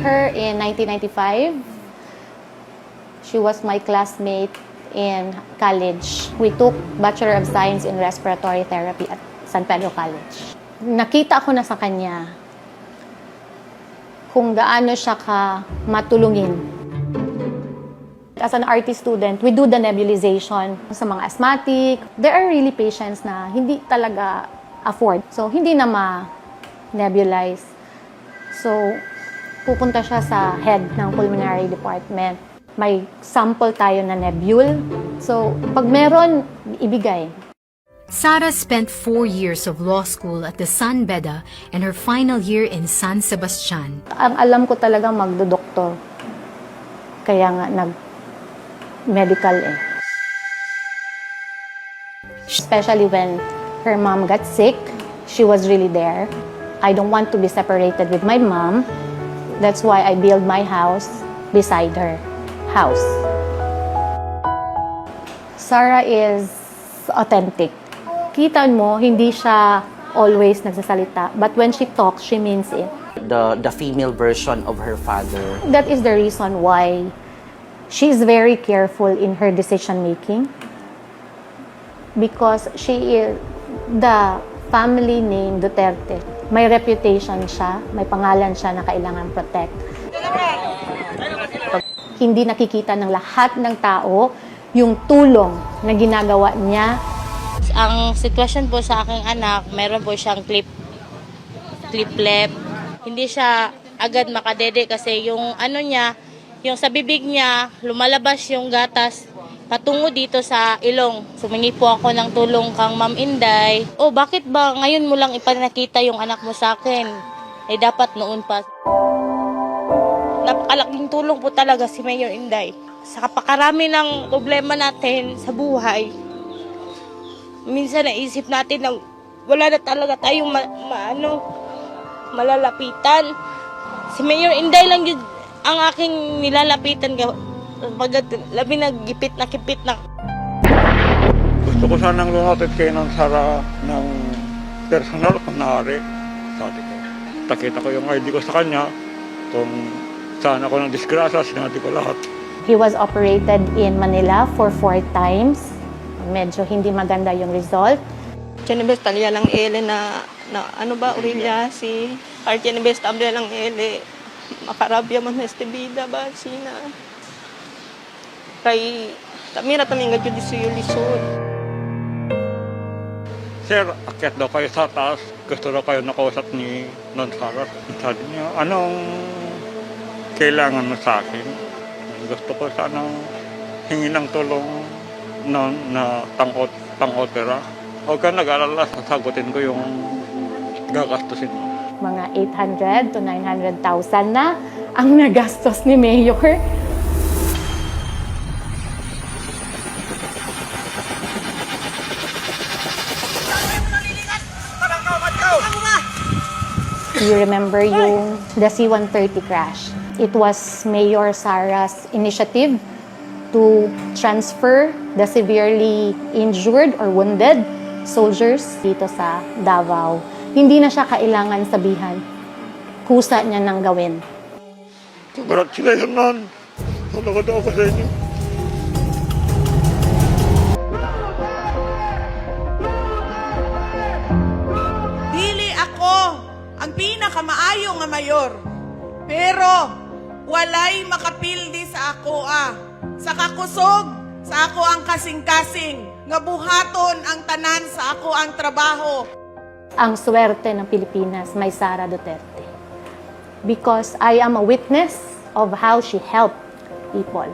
her in 1995. She was my classmate in college. We took Bachelor of Science in Respiratory Therapy at San Pedro College. Nakita ko na sa kanya kung gaano siya ka matulungin. As an RT student, we do the nebulization sa mga asthmatic. There are really patients na hindi talaga afford. So, hindi na ma-nebulize. So, pupunta siya sa head ng pulmonary department. May sample tayo na nebule. So, pag meron, ibigay. Sara spent 4 years of law school at the San Beda and her final year in San Sebastian. Ang alam ko talaga magdodoktor. Kaya nga nag-medical eh. Especially when her mom got sick, she was really there. I don't want to be separated with my mom. That's why I built my house beside her house. Sara is authentic. Kita mo, hindi siya always nagsasalita. But when she talks, she means it. The female version of her father. That is the reason why she's very careful in her decision making. Because she is the family name Duterte. May reputation siya, may pangalan siya na kailangan protect. Hindi nakikita ng lahat ng tao yung tulong na ginagawa niya. Ang sitwasyon po sa aking anak, meron po siyang clip lip. Hindi siya agad makadede kasi yung ano niya, yung sa bibig niya, lumalabas yung gatas patungo dito sa ilong. Sumingi po ako ng tulong kang Ma'am Inday. Oh, bakit ba ngayon mo lang ipanakita yung anak mo sa akin? Eh, dapat noon pa. Napakalaking tulong po talaga si Mayor Inday. Sa kapakarami ng problema natin sa buhay, minsan naisip natin na wala na talaga tayong malalapitan. Si Mayor Inday lang yun ang aking nilalapitan pagkat labi nagipit na kipit na. Gusto ko sanang lumatid kayo ng Sara ng personal kung maaari. Sabi ko, takita ko yung ID ko sa kanya. Kung saan ako ng disgrasya, sinabi ko lahat. He was operated in Manila for 4 times. Medyo hindi maganda yung result. Chenebes talya lang ele na ano ba Aurelia si Chenebes tabla lang ele makarabya man este vida ba sina kay tamira taminga jud suyo lisod. Sir, akyat daw kayo sa taas. Gusto daw kayo nakausap ni Non Sara. Sabi niya, anong kailangan mo sa akin? Gusto ko sana hingi ng tulong na pang-opera. Huwag ka nag-alala, sasagutin ko yung gagastusin mo. Mga 800 to 900,000 na ang nagastos ni Mayor. You remember yung the C-130 crash? It was Mayor Sara's initiative to transfer the severely injured or wounded soldiers dito sa Davao. Hindi na siya kailangan sabihan. Kusa niya nang gawin. Congratulations, Salamat ako sa inyo. Dili ako ang pinakamaayo nga mayor. Pero walay makapildi sa ako Sa kakusog, sa ako ang kasing-kasing. Nga buhaton ang tanan sa ako ang trabaho. Ang swerte ng Pilipinas may Sara Duterte. Because I am a witness of how she helped people.